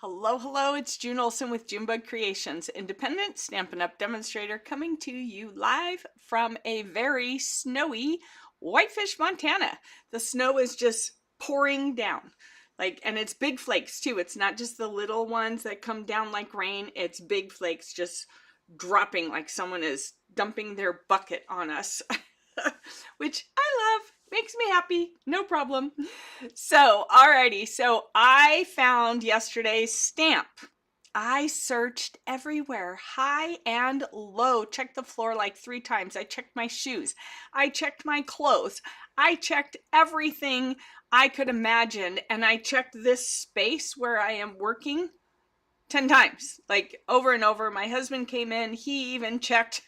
Hello, hello, it's June Olson with Junebug Creations, independent Stampin' Up! Demonstrator coming to you live from a very snowy Whitefish, Montana. The snow is just pouring down, and it's big flakes too. It's not just the little ones that come down like rain, it's big flakes just dropping like someone is dumping their bucket on us, which I love. Makes me happy, no problem. So, alrighty, so I found yesterday's stamp. I searched everywhere, high and low, checked the floor like 3 times. I checked my shoes, I checked my clothes, I checked everything I could imagine, and I checked this space where I am working 10 times, like over and over. My husband came in, he even checked.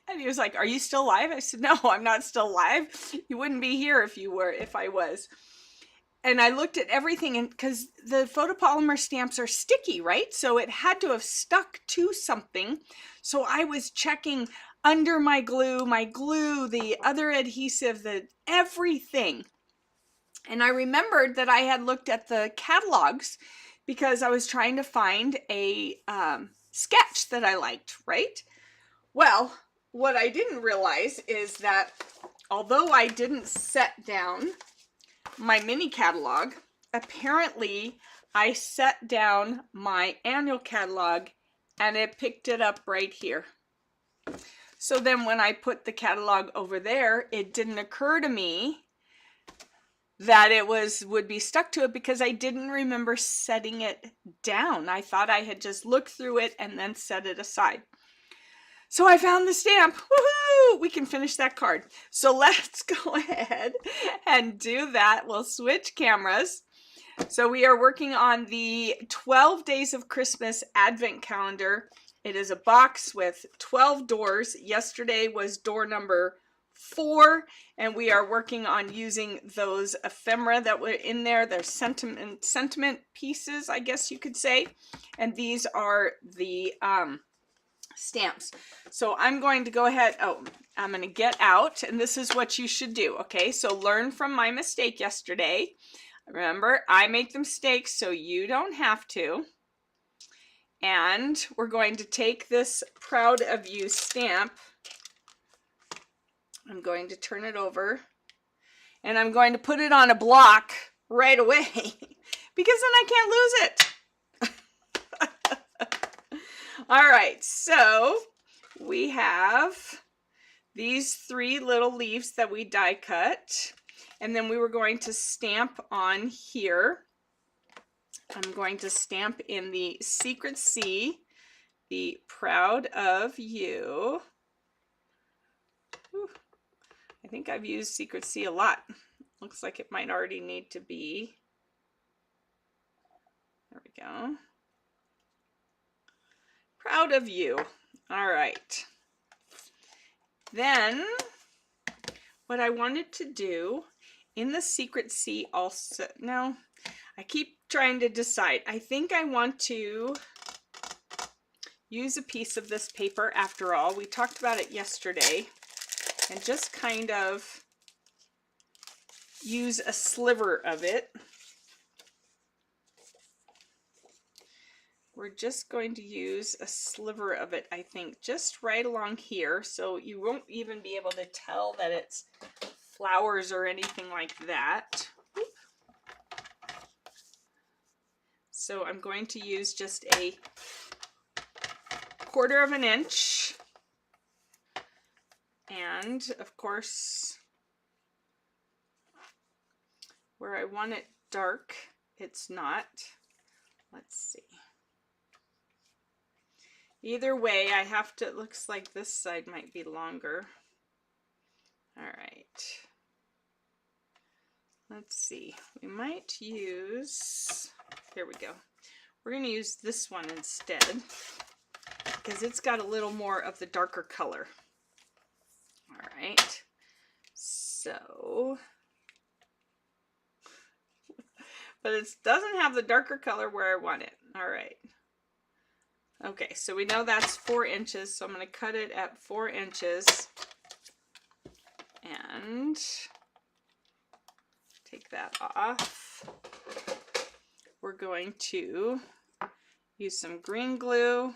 And he was like, "Are you still alive?" I said, "No, I'm not still alive. You wouldn't be here if I was." And I looked at everything, and because the photopolymer stamps are sticky, right? So it had to have stuck to something. So I was checking under my glue, the other adhesive, everything. And I remembered that I had looked at the catalogs because I was trying to find a sketch that I liked, right? Well, what I didn't realize is that although I didn't set down my mini catalog, apparently I set down my annual catalog and it picked it up right here. So then when I put the catalog over there, it didn't occur to me that it would be stuck to it because I didn't remember setting it down. I thought I had just looked through it and then set it aside. So I found the stamp. Woohoo! We can finish that card. So let's go ahead and do that. We'll switch cameras. So we are working on the 12 Days of Christmas Advent Calendar. It is a box with 12 doors. Yesterday was door number 4, and we are working on using those ephemera that were in there. They're sentiment pieces, I guess you could say. And these are the stamps. So I'm going to go ahead, I'm going to get out, and this is what you should do, okay? So learn from my mistake yesterday. Remember, I make the mistakes so you don't have to. And we're going to take this Proud of You stamp. I'm going to turn it over, and I'm going to put it on a block right away because then I can't lose it. All right, so we have these 3 little leaves that we die cut, and then we were going to stamp on here. I'm going to stamp in the Secret C, the Proud of You. Whew. I think I've used Secret C a lot. Looks like it might already need to be. There we go. Proud of You. All right. Then what I wanted to do in the Secret C also, no, I keep trying to decide. I think I want to use a piece of this paper after all. We talked about it yesterday, and just kind of use a sliver of it. We're just going to use a sliver of it, I think, just right along here, so you won't even be able to tell that it's flowers or anything like that. So I'm going to use just a 1/4 of an inch. And of course, where I want it dark, it's not. Let's see. Either way, I have to, it looks like this side might be longer. All right. Let's see. We might use, here we go. We're going to use this one instead because it's got a little more of the darker color. All right. So, but it doesn't have the darker color where I want it. All right. Okay, so we know that's 4 inches, so I'm going to cut it at 4 inches and take that off. we're going to use some green glue.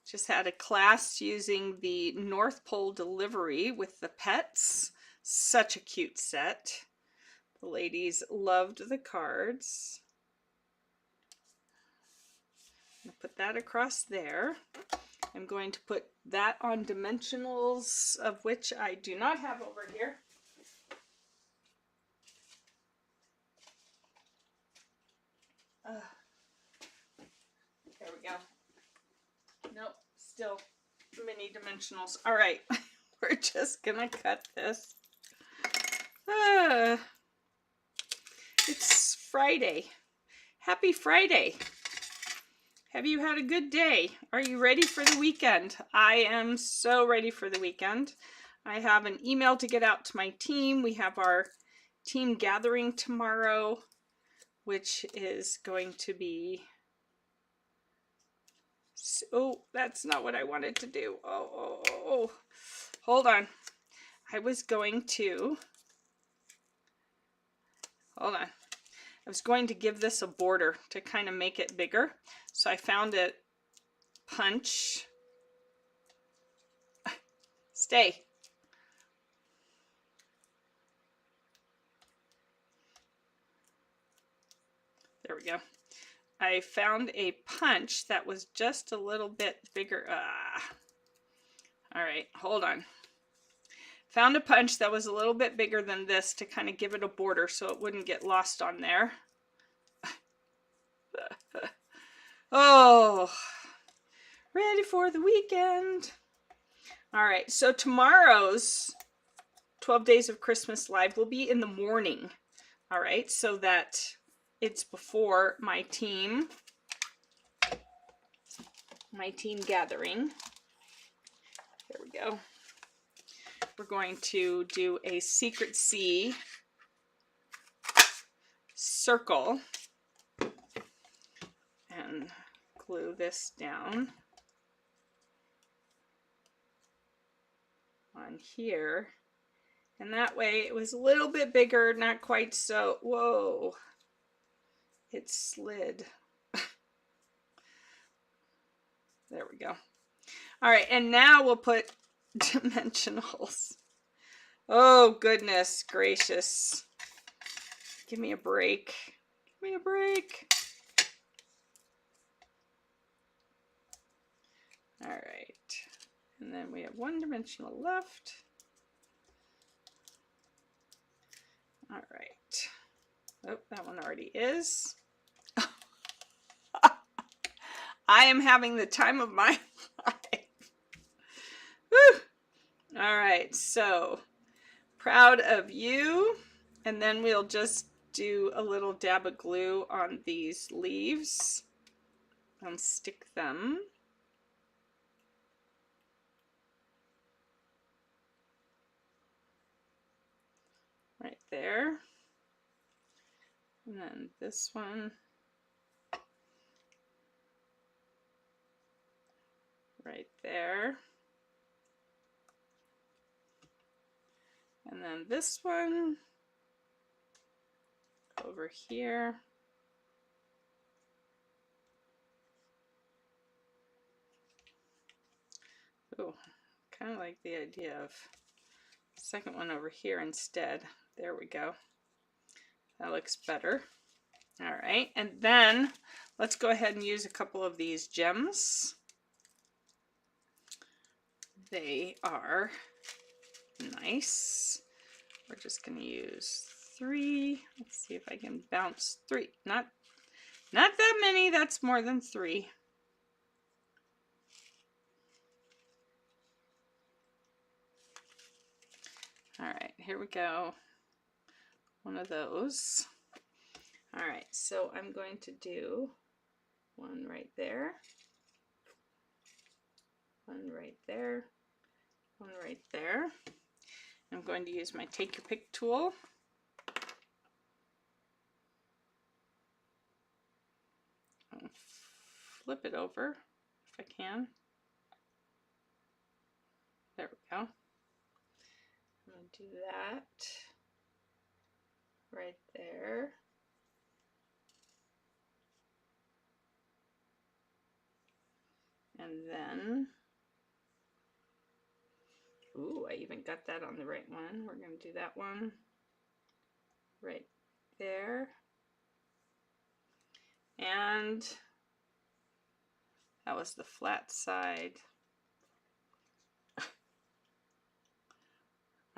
Just had a class using the North Pole delivery with the pets. Such a cute set. The ladies loved the cards. I'll put that across there. I'm going to put that on dimensionals, of which I do not have over here. There we go. Nope, still mini dimensionals. All right, we're just gonna cut this. It's Friday. Happy Friday. Have you had a good day? Are you ready for the weekend? I am so ready for the weekend. I have an email to get out to my team. We have our team gathering tomorrow, which is going to be... Oh, that's not what I wanted to do. Oh. Hold on. I was going to... Hold on. I was going to give this a border to kind of make it bigger. So I found a punch. Stay. There we go. I found a punch that was just a little bit bigger. All right, hold on. Found a punch that was a little bit bigger than this to kind of give it a border so it wouldn't get lost on there. Oh, ready for the weekend. All right, so tomorrow's 12 Days of Christmas Live will be in the morning. All right, so that it's before my team gathering. There we go. We're going to do a Secret C circle and glue this down on here. And that way it was a little bit bigger, not quite so, whoa, it slid. There we go. All right, and now we'll put dimensionals. Oh, goodness gracious. Give me a break. Give me a break. All right, and then we have one dimensional left. All right. Oh, that one already is. I am having the time of my life. Woo! All right, so proud of you. And then we'll just do a little dab of glue on these leaves and stick them. Right there. And then this one. Right there. And then this one over here. Oh, kind of like the idea of second one over here instead. There we go. That looks better. All right, and then let's go ahead and use a couple of these gems. They are nice. We're just going to use 3. Let's see if I can bounce 3. Not that many, that's more than 3. All right, here we go. One of those. All right, so I'm going to do one right there, one right there, one right there. I'm going to use my take your pick tool. I'll flip it over if I can. There we go. I'm going to do that. right there. And then, ooh, I even got that on the right one. We're going to do that one right there. And that was the flat side.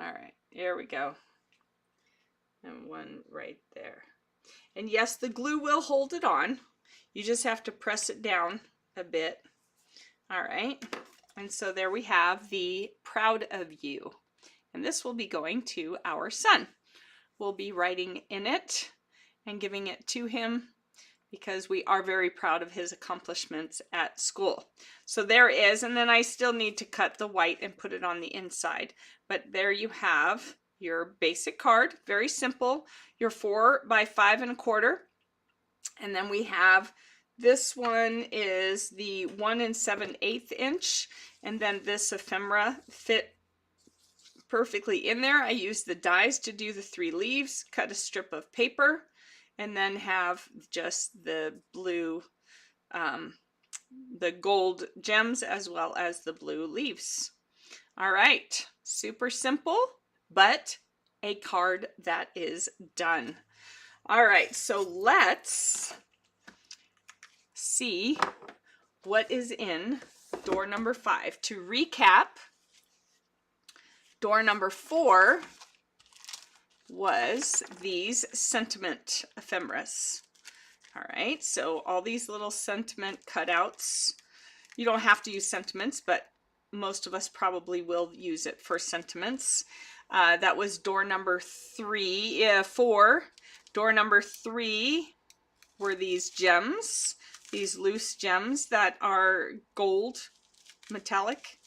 All right, here we go. And one right there. And yes, the glue will hold it on. You just have to press it down a bit. All right. And so there we have the Proud of You. And this will be going to our son. We'll be writing in it and giving it to him because we are very proud of his accomplishments at school. So there is, and then I still need to cut the white and put it on the inside. But there you have your basic card, very simple, your 4 by 5 1/4. And then we have, this one is the 1 7/8 inch, and then this ephemera fit perfectly in there. I used the dies to do the 3 leaves, cut a strip of paper, and then have just the blue, the gold gems as well as the blue leaves. All right, super simple, but a card that is done. All right, so let's see what is in door number 5. To recap, door number 4 was these sentiment ephemeras. All right, so all these little sentiment cutouts. You don't have to use sentiments, but most of us probably will use it for sentiments. That was door number 4. Door number 3 were these gems, these loose gems that are gold metallic.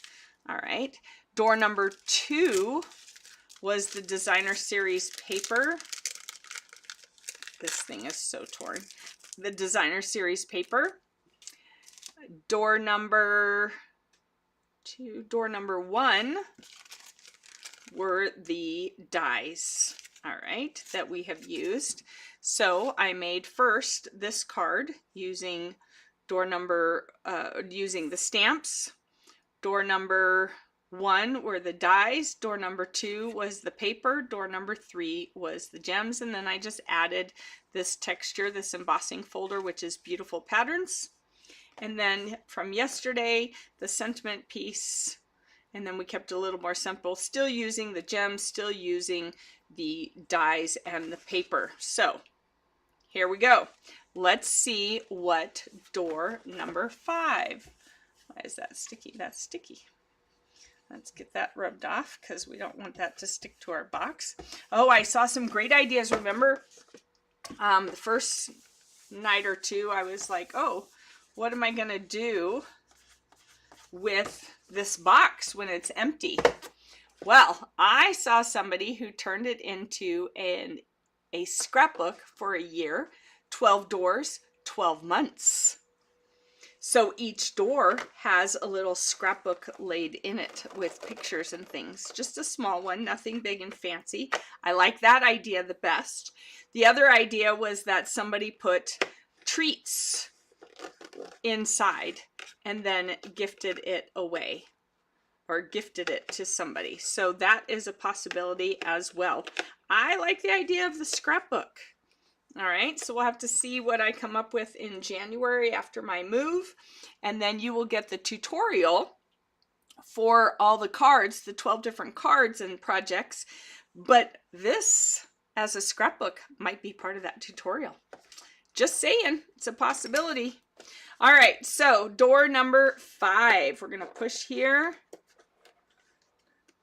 All right. Door number 2 was the designer series paper. This thing is so torn. The designer series paper. Door number 1 were the dies, all right, that we have used. So I made first this card using using the stamps. Door number 1 were the dies. Door number 2 was the paper. Door number 3 was the gems. And then I just added this texture, this embossing folder, which is Beautiful Patterns. And then from yesterday, the sentiment piece. And then we kept a little more simple, still using the gems, still using the dies and the paper. So here we go. Let's see what door number 5. Why is that sticky? That's sticky. Let's get that rubbed off because we don't want that to stick to our box. Oh, I saw some great ideas. Remember the first night or two, I was like, oh, what am I going to do with this box when it's empty? Well, I saw somebody who turned it into a scrapbook for a year, 12 doors, 12 months. So each door has a little scrapbook laid in it with pictures and things. Just a small one, nothing big and fancy. I like that idea the best. The other idea was that somebody put treats inside and then gifted it away or gifted it to somebody. So that is a possibility as well. I like the idea of the scrapbook. All right, so we'll have to see what I come up with in January after my move, and then you will get the tutorial for all the cards, the 12 different cards and projects, but this as a scrapbook might be part of that tutorial. Just saying, it's a possibility. All right, so door number 5, we're gonna push here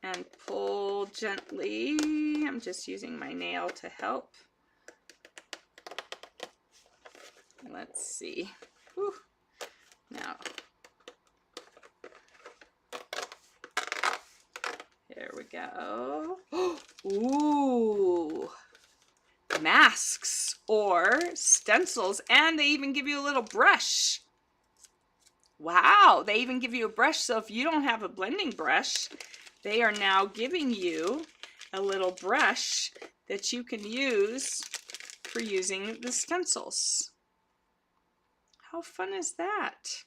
and pull gently. I'm just using my nail to help. Let's see. Whew. Now, here we go. Ooh, masks or stencils, and they even give you a little brush. Wow, they even give you a brush. So if you don't have a blending brush, they are now giving you a little brush that you can use for using the stencils. How fun is that?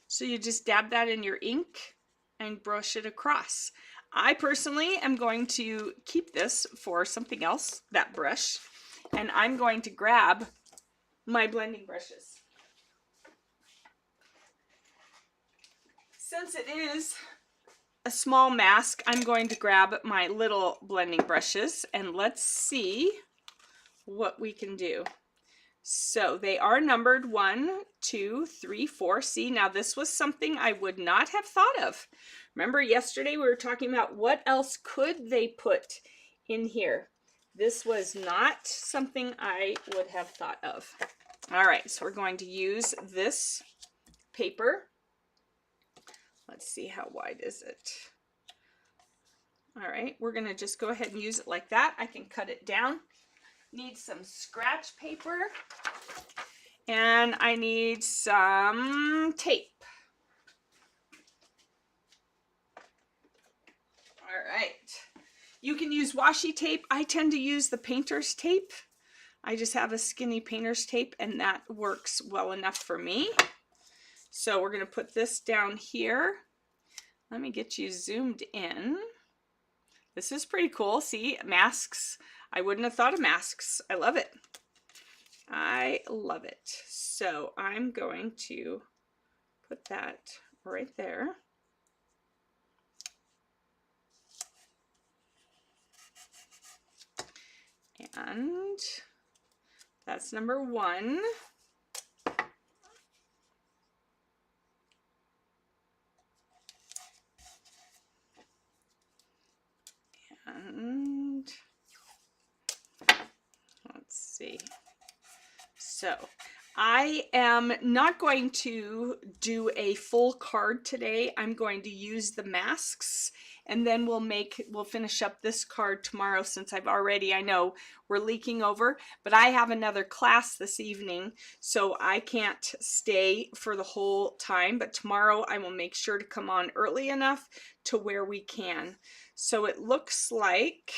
So you just dab that in your ink and brush it across. I personally am going to keep this for something else, that brush, and I'm going to grab my blending brushes. Since it is a small mask, I'm going to grab my little blending brushes and let's see what we can do. So they are numbered 1, 2, 3, 4. See, now this was something I would not have thought of. Remember yesterday we were talking about what else could they put in here. This was not something I would have thought of. All right, so we're going to use this paper. Let's see, how wide is it? All right, we're going to just go ahead and use it like that. I can cut it down. Need some scratch paper. And I need some tape. All right. You can use washi tape. I tend to use the painter's tape. I just have a skinny painter's tape and that works well enough for me. So we're going to put this down here. Let me get you zoomed in. This is pretty cool. See, masks. I wouldn't have thought of masks. I love it. I love it. So I'm going to put that right there. And that's number 1. And let's see. So I am not going to do a full card today. I'm going to use the masks and then we'll finish up this card tomorrow since I know we're leaking over, but I have another class this evening, so I can't stay for the whole time, but tomorrow I will make sure to come on early enough to where we can. So it looks like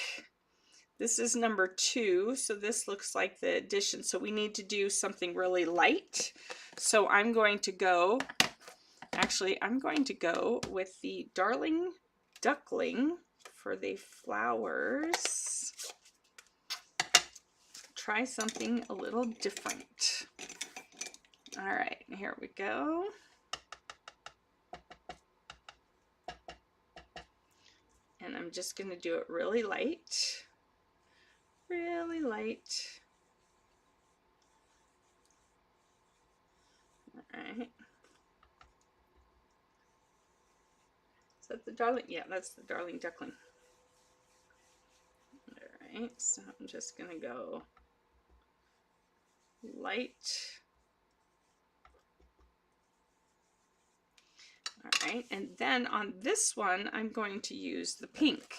this is number 2, so this looks like the addition. So we need to do something really light. So I'm going to go with the Darling Duckling for the flowers. Try something a little different. All right, here we go. And I'm just going to do it really light. Really light. All right. Is that the Darling? Yeah, that's the Darling Duckling. All right, so I'm just going to go light. All right, and then on this one, I'm going to use the pink.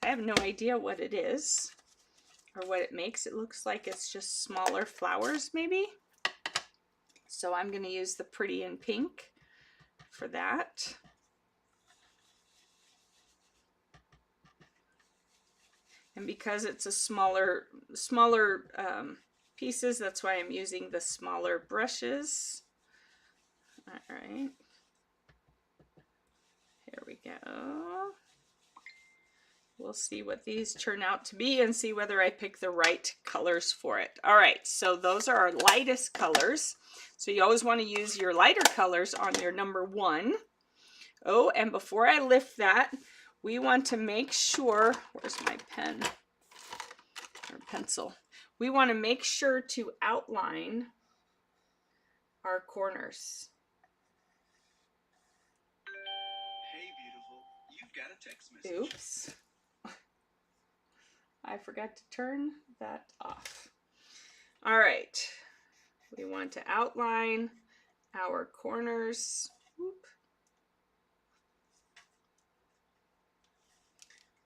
I have no idea what it is or what it makes. It looks like it's just smaller flowers maybe. So I'm going to use the Pretty in Pink for that. And because it's a smaller pieces, that's why I'm using the smaller brushes. All right. Here we go. We'll see what these turn out to be and see whether I pick the right colors for it. All right, so those are our lightest colors. So you always want to use your lighter colors on your number 1. Oh, and before I lift that, we want to make sure, where's my pen or pencil? We want to make sure to outline our corners. Hey, beautiful, you've got a text message. Oops. I forgot to turn that off. All right. We want to outline our corners. Whoop.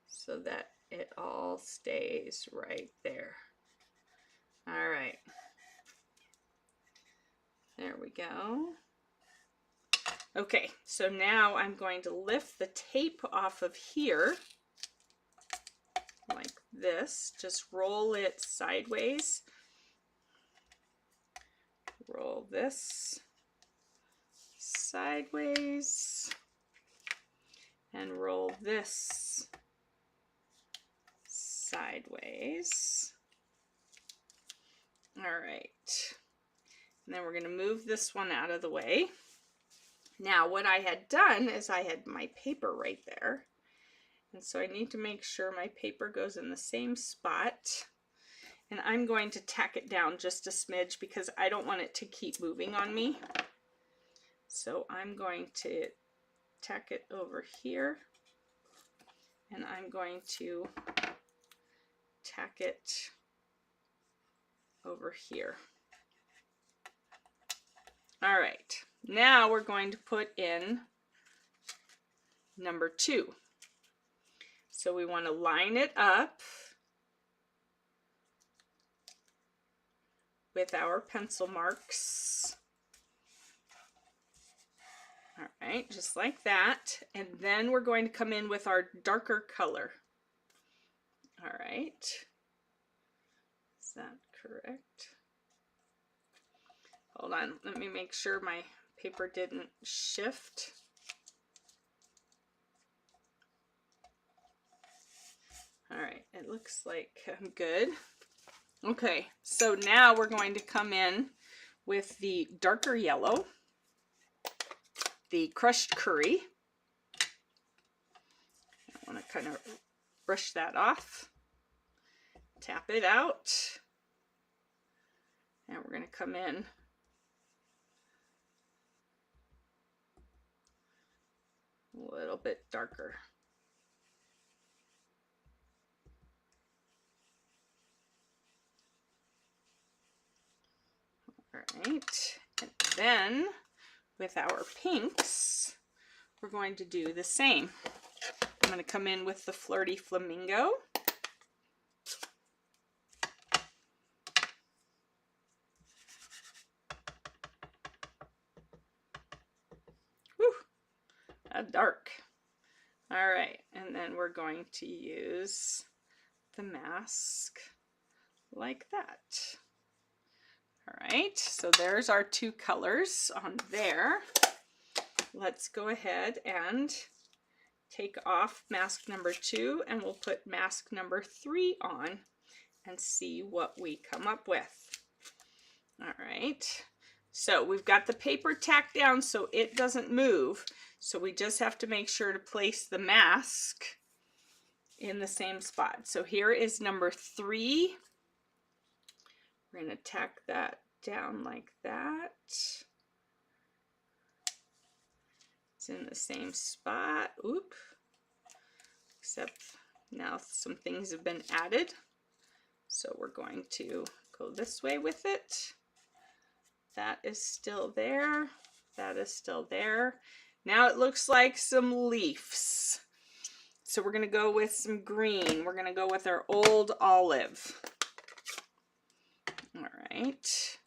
So that it all stays right there. All right. There we go. Okay, so now I'm going to lift the tape off of here like this, just roll it sideways. Roll this sideways and roll this sideways. All right, and then we're going to move this one out of the way. Now what I had done is I had my paper right there, and so I need to make sure my paper goes in the same spot, and I'm going to tack it down just a smidge because I don't want it to keep moving on me. So I'm going to tack it over here, and I'm going to tack it over here. All right, now we're going to put in number 2. So we want to line it up with our pencil marks. All right, just like that. And then we're going to come in with our darker color. All right, is that correct? Hold on, let me make sure my paper didn't shift. All right, it looks like I'm good. Okay, so now we're going to come in with the darker yellow, the crushed curry. I want to kind of brush that off, tap it out, and we're going to come in a little bit darker. All right, and then with our pinks, we're going to do the same. I'm going to come in with the Flirty Flamingo. Whew, that's dark. All right, and then we're going to use the mask like that. All right, so there's our 2 colors on there. Let's go ahead and take off mask number 2, and we'll put mask number 3 on and see what we come up with. All right, so we've got the paper tacked down so it doesn't move. So we just have to make sure to place the mask in the same spot. So here is number 3. We're going to tack that down like that. It's in the same spot. Oop. Except now some things have been added. So we're going to go this way with it. That is still there. That is still there. Now it looks like some leaves. So we're going to go with some green. We're going to go with our old olive. All right.